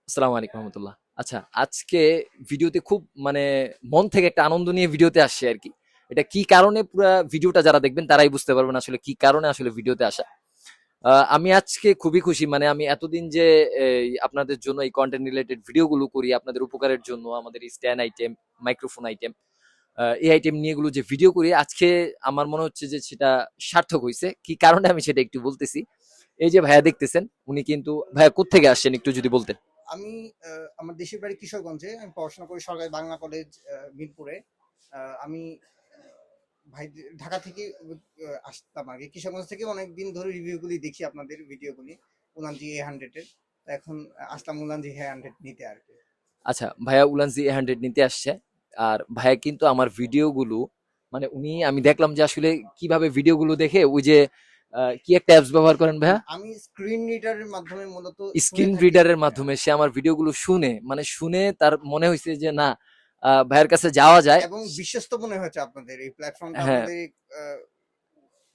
আসসালামু আলাইকুম রহমতুল্লাহ। আচ্ছা, আজকে ভিডিওতে খুব মানে মন থেকে একটা আনন্দ নিয়ে ভিডিওতে আসছে আর কি। এটা কি কারণে, পুরো ভিডিওটা যারা দেখবেন তারাই বুঝতে পারবেন আসলে কি কারণে আসলে ভিডিওতে আসা। আমি আজকে খুবই খুশি, মানে আমি এতদিন যে আপনাদের জন্য এই কন্টেন্ট রিলেটেড ভিডিওগুলো করি আপনাদের উপকারের জন্য, আমাদের স্ট্যান্ড আইটেম, মাইক্রোফোন আইটেম, এই আইটেম নিয়েগুলো যে ভিডিও করি আজকে, আমার মনে হচ্ছে যে সেটা সার্থক হয়েছে। কি কারণে আমি সেটা একটু বলতেছি। এই যে ভাইয়া দেখতেছেন, উনি কিন্তু ভাইয়া কোত্থেকে আসছেন একটু যদি বলতেন। আমি আমার দেশের বাড়ি কিশোরগঞ্জে। আমি পড়াশোনা করি সরকারি বাংলা কলেজ মিরপুরে। আমি ভাই ঢাকা থেকে আসতাম আগে। কিশোরগঞ্জ থেকে অনেকদিন ধরে রিভিউগুলি দেখি আপনাদের ভিডিওগুলি উলানজি A100 এর। এখন আসলাম উলানজি A100 নিতে আর কি। আচ্ছা, ভাইয়া উলানজি A100 নিতে আসছে। আর ভাইয়া কিন্তু আমার ভিডিওগুলো, মানে উনি, আমি দেখলাম যে আসলে কিভাবে ভিডিওগুলো দেখে ওই যে কি একটা অ্যাপস ব্যবহার করেন ভাইয়া, আমি স্ক্রিন রিডারের মাধ্যমে মূলত শুনে স্ক্রিন থাকি। রিডারের মাধ্যমে সে আমার ভিডিওগুলো শুনে, মানে শুনে তার মনে হয়েছে যে না, ভাইয়ের কাছে যাওয়া যায়। এবং বিশ্বস্ত মনে হয়েছে আপনাদের এই প্ল্যাটফর্মটা, হ্যাঁ, আপনাদের এই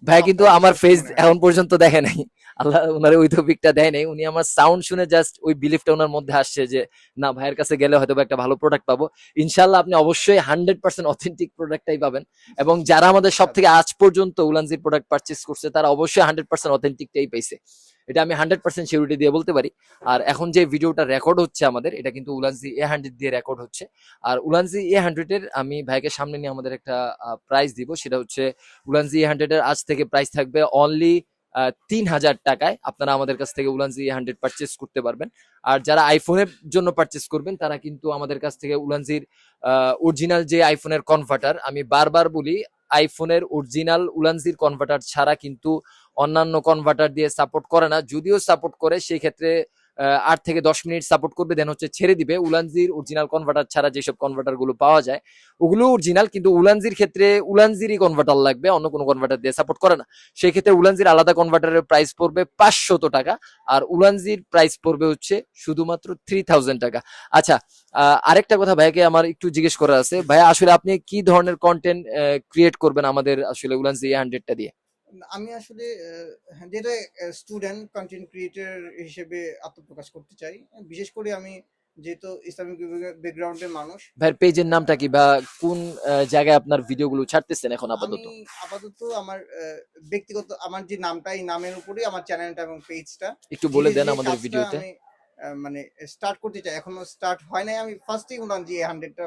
ভাইয়া কিন্তু সফটওয়্যার আমার বিশ্বস্ত ফেস মনে হয়েছে। এখন পর্যন্ত দেখে নাই। আল্লাহ ওনার ওই তৌফিকটা দেয় নাই। উনি আমার সাউন্ড শুনে জাস্ট ওই বিলিফটা ওনার মধ্যে আসছে যে না, ভাইয়ের কাছে গেলে হয়তো একটা ভালো প্রোডাক্ট পাবো। ইনশাল্লাহ আপনি অবশ্যই 100% অথেন্টিক প্রোডাক্টটাই পাবেন। এবং যারা আমাদের সব থেকে ইনশাআল্লাহ। আজ পর্যন্ত উলানজির প্রোডাক্ট পারচেস করছে তারা অবশ্যই 100% অথেন্টিকটাই পাইছে। এটা আমি 100% সিউরিটি দিয়ে বলতে পারি। আর এখন যে ভিডিওটা রেকর্ড হচ্ছে আমাদের, এটা কিন্তু উলানজি A100 দিয়ে রেকর্ড হচ্ছে। আর উলানজি A100 এর আমি ভাইকে সামনে নিয়ে আমাদের একটা প্রাইস দিব, সেটা হচ্ছে উলানজি A100 এর আজ থেকে প্রাইস থাকবে অনলি 3,000 টাকায়। আপনারা আমাদের কাছ থেকে উলানজি A100 পারচেস করতে পারবেন। আর যারা আইফোনের জন্য পারচেস করবেন তারা কিন্তু আমাদের কাছ থেকে উলানজির অরিজিনাল যে আইফোনের কনভার্টার, আমি বারবার বলি, আইফোনের অরিজিনাল উলানজির কনভার্টার ছাড়া কিন্তু অন্যান্য কনভার্টার দিয়ে সাপোর্ট করে না। যদিও সাপোর্ট করে সেই ক্ষেত্রে 8 থেকে 10 মিনিট সাপোর্ট করবে, দেন হচ্ছে ছেড়ে দিবে। উলানজির অরিজিনাল কনভার্টার ছাড়া যেসব কনভার্টার গুলো পাওয়া যায় ওগুলো অরিজিনাল, কিন্তু উলানজির ক্ষেত্রে উলানজিরই কনভার্টার লাগবে, অন্য কোনো কনভার্টার দিয়ে সাপোর্ট করে না। সেই ক্ষেত্রে উলানজির আলাদা কনভার্টারের প্রাইস পড়বে 500 টাকা। আর উলানজির প্রাইস পড়বে হচ্ছে শুধুমাত্র 3,000 টাকা। আচ্ছা, আরেকটা কথা ভাইয়াকে আমার একটু জিজ্ঞেস করা আছে। ভাইয়া আসলে আপনি কি ধরনের কন্টেন্ট ক্রিয়েট করবেন আমাদের আসলে উলানজি A100টা দিয়ে? আমি আসলে যেটা স্টুডেন্ট কন্টেন্ট ক্রিয়েটর হিসেবে আত্মপ্রকাশ করতে চাই। বিশেষ করে আমি যেহেতু ইসলামিক ব্যাকগ্রাউন্ডের মানুষ। ভাইয়ের পেজের নামটা আহ, কি, বা কোন জায়গায় আপনার ভিডিওগুলো ছাড়তেছেন এখন আমি আপাতত? আপাতত আমার ব্যক্তিগত আমার যে নামটা, এই নামের উপরেই আমার চ্যানেলটা এবং পেজটা। একটু বলে ধীরে দেন ধীরে আমাদের কাজটা ভিডিওতে। আমি মানে স্টার্ট করতে চাই। এখনো স্টার্ট হয় নাই। আমি ফার্স্টেই উনান যে 100টা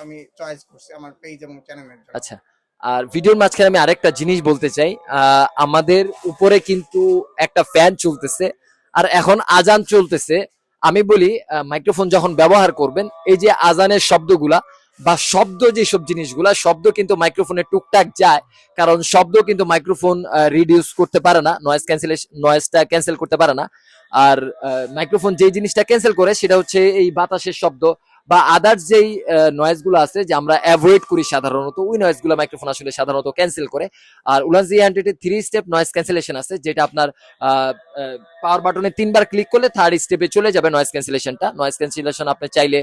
আমি চয়েস করছি আমার পেজ এবং চ্যানেলের জন্য। আচ্ছা, আর ভিডিওর মাঝখানে আমি আরেকটা জিনিস বলতে চাই। আমাদের উপরে কিন্তু একটা ফ্যান চলতেছে, আর এখন আজান চলতেছে। আমি বলি, মাইক্রোফোন যখন ব্যবহার করবেন, এই যে আজানের শব্দগুলা বা শব্দ, যেসব জিনিসগুলা শব্দ কিন্তু মাইক্রোফোনে টুকটাক যায়, কারণ শব্দ কিন্তু মাইক্রোফোন রিডিউস করতে পারে না, নয়েজ ক্যান্সেলেশন, নয়েজটা ক্যান্সেল করতে পারে না। আর মাইক্রোফোন যেই জিনিসটা ক্যান্সেল করে সেটা হচ্ছে এই বাতাসের শব্দ বা আদার্স যেই নয়েজ গুলো আছে যে আমরা অ্যাভয়েড করি সাধারণত, ওই নয়েজ গুলো মাইক্রোফোন আসলে সাধারণত ক্যান্সেল করে। আর উলানজি A100 এর 3 স্টেপ নয়েজ ক্যান্সেলেশন আছে, যেটা আপনার পাওয়ার বাটনে 3 বার ক্লিক করলে 3rd স্টেপে চলে যাবে নয়েজ ক্যান্সেলেশনটা। নয়েজ ক্যান্সেলেশন আপনি চাইলে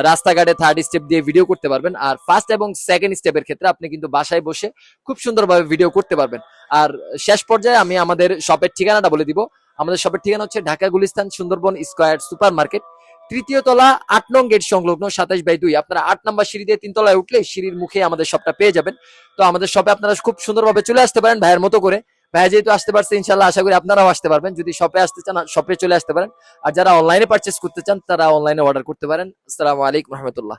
রাস্তাঘাটে 3rd স্টেপ দিয়ে ভিডিও করতে পারবেন। আর ফার্স্ট এবং সেকেন্ড স্টেপের ক্ষেত্রে আপনি কিন্তু বাসায় বসে খুব সুন্দরভাবে ভিডিও করতে পারবেন। আর শেষ পর্যায়ে আমি আমাদের শপের ঠিকানাটা বলে দিব। আমাদের শপের ঠিকানা হচ্ছে Dhaka Gulistan Sundarban Square Super Market, 3য় তলা, 8 নং গেট সংলগ্ন, 27/2। আপনারা 8 নম্বর সিঁড়ি দিয়ে 3 তলায় উঠলে সিঁড়ির মুখে আমাদের শপটা পেয়ে যাবেন। তো আমাদের শপে আপনারা খুব সুন্দরভাবে চলে আসতে পারেন ভাইয়ের মতো করে। ভাইয়া যেহেতু আসতে পারছে, ইনশাল্লাহ আশা করি আপনারাও আসতে পারবেন। যদি শপে আসতে চান, শপে চলে আসতে পারেন। আর যারা অনলাইনে পারচেস করতে চান তারা অনলাইনে অর্ডার করতে পারেন। আসসালামু আলাইকুম রহমতুল্লাহ।